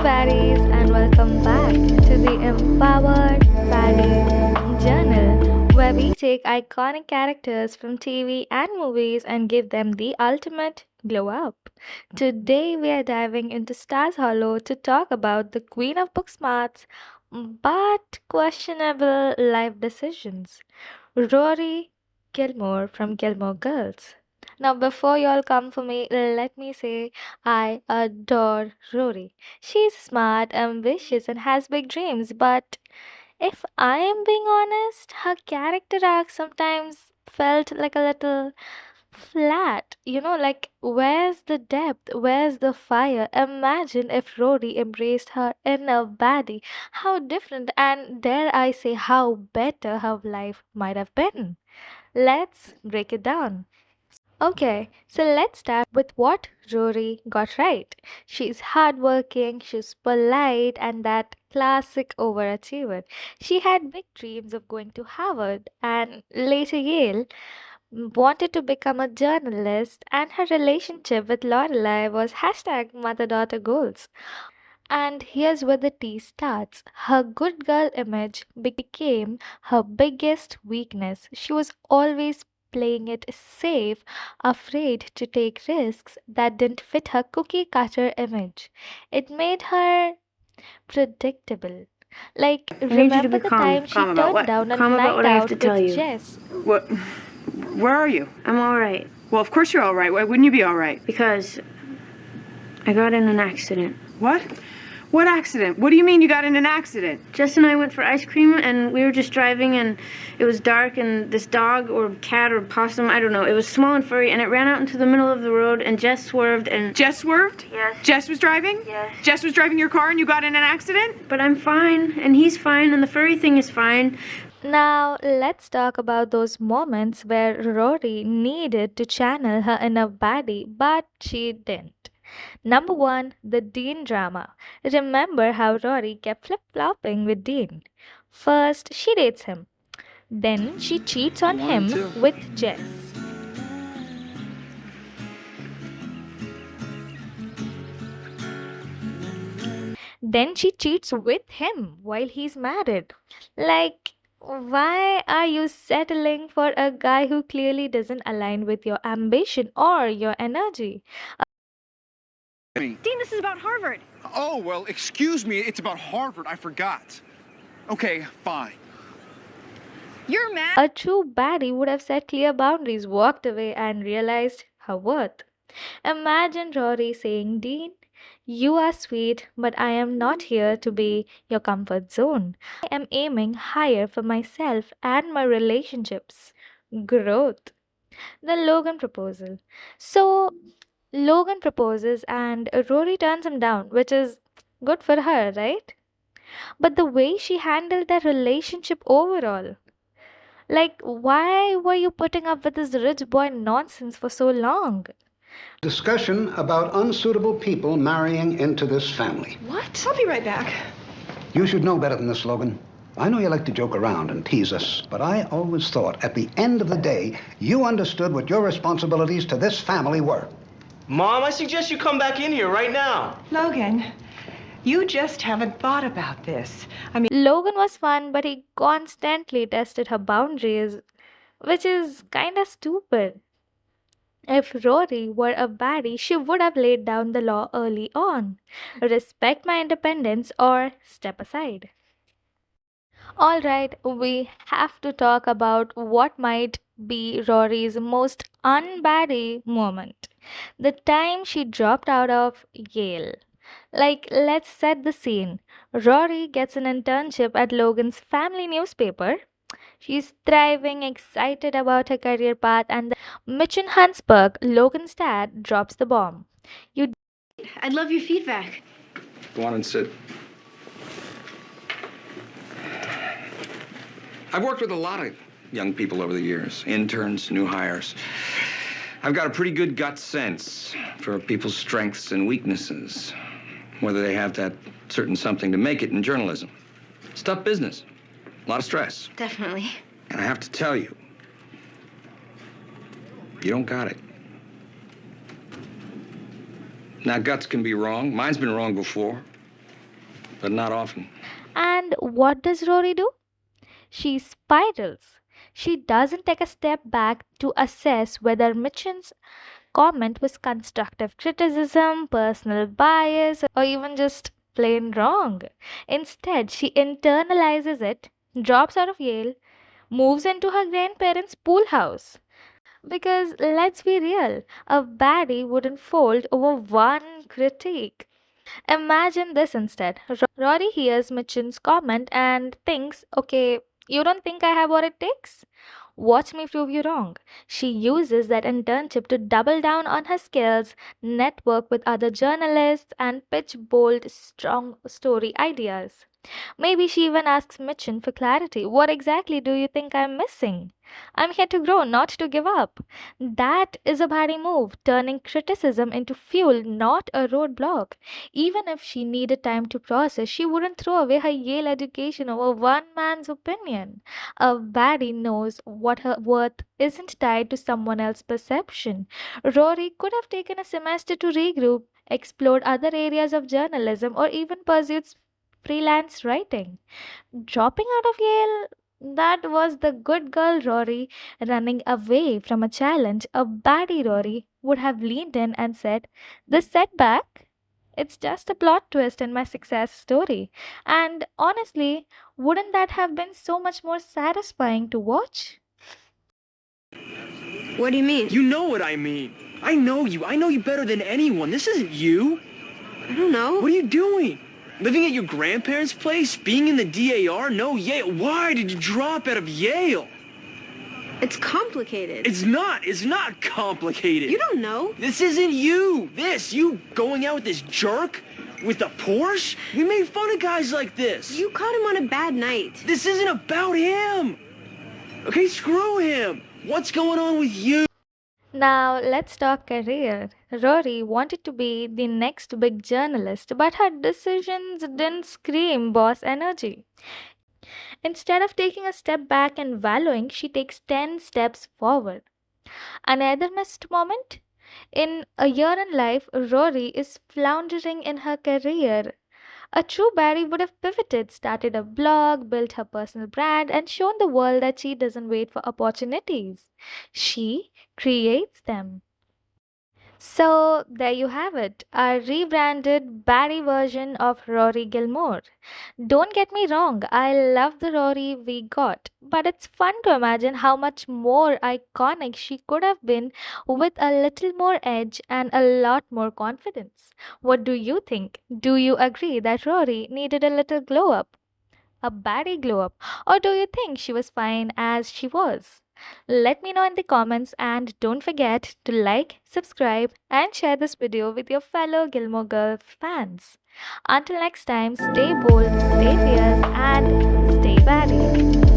Baddies, and welcome back to the Empowered Baddie Journal, where we take iconic characters from TV and movies and give them the ultimate glow up. Today, we are diving into Stars Hollow to talk about the queen of book smarts but questionable life decisions, Rory Gilmore from Gilmore Girls. Now, before y'all come for me, let me say I adore Rory. She's smart, ambitious, and has big dreams, but if I am being honest, her character arc sometimes felt like a little flat. Like, where's the depth? Where's the fire? Imagine if Rory embraced her inner baddie. How different and, dare I say, how better her life might have been. Let's break it down. Okay, so let's start with what Rory got right. She's hardworking, she's polite, and that classic overachiever. She had big dreams of going to Harvard and later Yale, wanted to become a journalist, and her relationship with Lorelai was hashtag mother-daughter goals. And here's where the tea starts. Her good girl image became her biggest weakness. She was always playing it safe, afraid to take risks that didn't fit her cookie cutter image. It made her predictable. Like, I need you to remember be the calm. time she Calm about turned what? down a Calm about night what I have to out tell with you. Jess? What? Where are you? I'm all right Well, of course you're all right. Why wouldn't you be all right? because I got in an accident. What? What accident? What do you mean you got in an accident? Jess and I went for ice cream, and we were just driving, and it was dark, and this dog or cat or possum, I don't know, it was small and furry, and it ran out into the middle of the road, and Jess swerved, and... Jess swerved? Yes. Jess was driving? Yes. Jess was driving your car and you got in an accident? But I'm fine, and he's fine, and the furry thing is fine. Now, let's talk about those moments where Rory needed to channel her inner baddie, but she didn't. Number one, the Dean drama. Remember how Rory kept flip flopping with Dean? First, she dates him, then, she cheats on him with Jess. Then she cheats with him while he's married. Like, why are you settling for a guy who clearly doesn't align with your ambition or your energy? Me. Dean, this is about Harvard. Oh, well, excuse me. It's about Harvard. I forgot. Okay, fine. You're mad. A true baddie would have set clear boundaries, walked away, and realized her worth. Imagine Rory saying, Dean, you are sweet, but I am not here to be your comfort zone. I am aiming higher for myself and my relationships. Growth. The Logan proposal. So, Logan proposes and Rory turns him down, which is good for her, right? But the way she handled their relationship overall, like, why were you putting up with this rich boy nonsense for so long? Discussion about unsuitable people marrying into this family. What? I'll be right back. You should know better than this, Logan. I know you like to joke around and tease us, but I always thought at the end of the day, you understood what your responsibilities to this family were. Mom, I suggest you come back in here right now. Logan, you just haven't thought about this. Logan was fun, but he constantly tested her boundaries, which is kinda stupid. If Rory were a baddie, she would have laid down the law early on. Respect my independence or step aside. Alright, we have to talk about what might be Rory's most unbaddie moment. The time she dropped out of Yale. Like, let's set the scene. Rory gets an internship at Logan's family newspaper. She's thriving, excited about her career path, and then Mitchum Huntzberger, Logan's dad, drops the bomb. You I'd love your feedback. Go on and sit. I've worked with a lot of young people over the years, interns, new hires. I've got a pretty good gut sense for people's strengths and weaknesses, whether they have that certain something to make it in journalism. It's tough business, a lot of stress. Definitely. And I have to tell you, you don't got it. Now, guts can be wrong. Mine's been wrong before. but not often. And what does Rory do? She spirals. She doesn't take a step back to assess whether Mitchum's comment was constructive criticism, personal bias, or even just plain wrong. Instead, she internalizes it, drops out of Yale, moves into her grandparents' pool house. Because let's be real, a baddie wouldn't fold over one critique. Imagine this instead. Rory hears Mitchum's comment and thinks, okay, you don't think I have what it takes? Watch me prove you wrong. She uses that internship to double down on her skills, network with other journalists, and pitch bold, strong story ideas. Maybe she even asks Mitchum for clarity. What exactly do you think I'm missing? I'm here to grow, not to give up. That is a body move, turning criticism into fuel, not a roadblock. Even if she needed time to process, she wouldn't throw away her Yale education over one man's opinion. A baddie knows what her worth isn't tied to someone else's perception. Rory could have taken a semester to regroup, explored other areas of journalism, or even pursued freelance writing. Dropping out of Yale, that was the good girl Rory running away from a challenge. A baddie Rory would have leaned in and said, "This setback, it's just a plot twist in my success story." And honestly, wouldn't that have been so much more satisfying to watch? What do you mean? You know what I mean. I know you. I know you better than anyone. This isn't you. I don't know. What are you doing? Living at your grandparents' place? Being in the DAR? No, Yale. Why did you drop out of Yale? It's complicated. It's not. It's not complicated. You don't know. This isn't you. You going out with this jerk? With the Porsche? We made fun of guys like this. You caught him on a bad night. This isn't about him. Okay, screw him. What's going on with you? Now, let's talk career. Rory wanted to be the next big journalist, but her decisions didn't scream boss energy. Instead of taking a step back and wallowing, she takes 10 steps forward. Another missed moment? In A Year in Life, Rory is floundering in her career. A true Barry would have pivoted, started a blog, built her personal brand, and shown the world that she doesn't wait for opportunities. She creates them. So, there you have it, a rebranded Barry version of Rory Gilmore. Don't get me wrong, I love the Rory we got, but it's fun to imagine how much more iconic she could have been with a little more edge and a lot more confidence. What do you think? Do you agree that Rory needed a little glow up? A baddie glow up? Or do you think she was fine as she was? Let me know in the comments and don't forget to like, subscribe, and share this video with your fellow Gilmore Girls fans. Until next time, stay bold, stay fierce, and stay baddie.